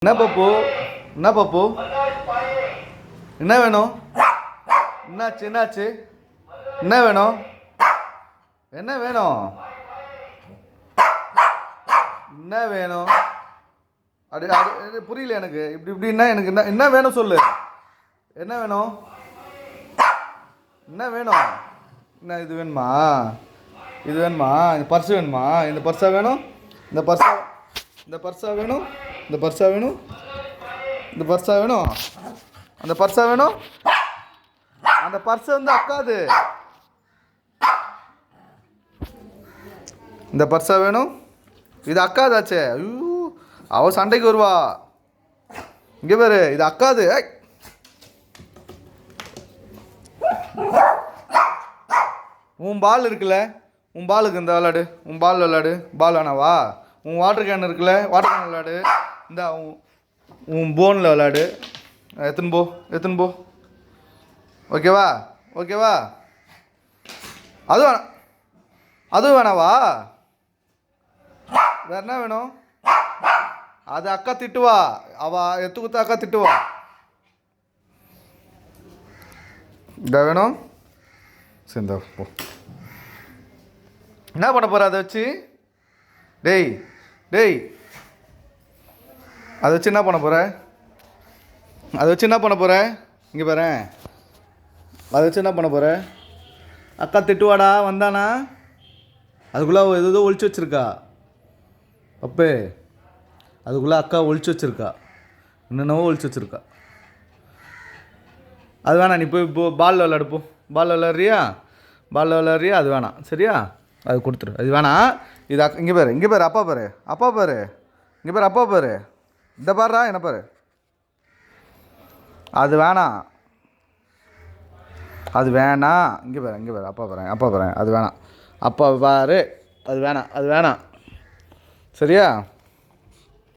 என்ன பப்பு? என்ன பப்பு? என்ன வேணும்? என்னாச்சு? என்னாச்சு? என்ன வேணும்? என்ன வேணும்? என்ன வேணும்? அது புரியல எனக்கு. இப்படின்னா எனக்கு என்ன வேணும் சொல்லு. என்ன வேணும்? என்ன வேணும்? என்ன இது வேணுமா? இது வேணுமா? இந்த பர்ஸ் வேணுமா? இந்த பர்ஸா வேணும்? இந்த பர்ஸா வேணும்? இந்த பர்ஸா வேணும்? இந்த பர்ஸா வேணும்? அந்த பர்ஸா வேணும்? அந்த பர்ஸ் வந்து அக்காது. இந்த பர்ஸா வேணும்? இது அக்காதாச்சே. ஐயோ, அவ சண்டைக்கு வருவா. இங்கே பாரு, இது அக்காது. உன் பால் இருக்குல்ல, உன் பாலுக்கு இந்த விளாடு. உன் பால் விளாடு. பால் வேணாவா? உன் வாட்டர் கேன் இருக்குல்ல, வாட்டர் கேன் விளாடு. இந்த உன் போனில் விளாடு. எத்துன்னு போ. ஓகேவா? ஓகேவா? அதுவும் வேணாவா? வேற என்ன வேணும்? அது அக்கா திட்டுவா. எத்து குத்த அக்கா திட்டுவா. இந்த வேணும். சரி, போ. என்ன பண்ண போகிற அதை வச்சு? டேய் அதை வச்சு என்ன பண்ண போகிற? இங்கே பாரு. அதை வச்சு என்ன பண்ண போகிற? அக்கா திட்டுவாடா வந்தானா? அதுக்குள்ளே ஏதோ ஒழிச்சு வச்சுருக்கா. அப்பே அதுக்குள்ளே அக்கா ஒழிச்சு வச்சுருக்கா. என்னென்னவோ ஒழிச்சு வச்சுருக்கா. அது வேணாம். நீ போய் பால் விளாடு. போ. பால் விளாட்றியா? அது வேணாம். சரியா? அது கொடுத்துரு. அது வேணாம். இது இங்கே பாரு. அப்பா பாரு. இங்கே பாரு, அப்பா பாரு. இந்த பாருடா, என்ன பாரு. அது வேணாம். இங்கே பாரு. அப்பா பாரு. அது வேணாம். அப்பா பாரு. அது வேணாம். சரியா?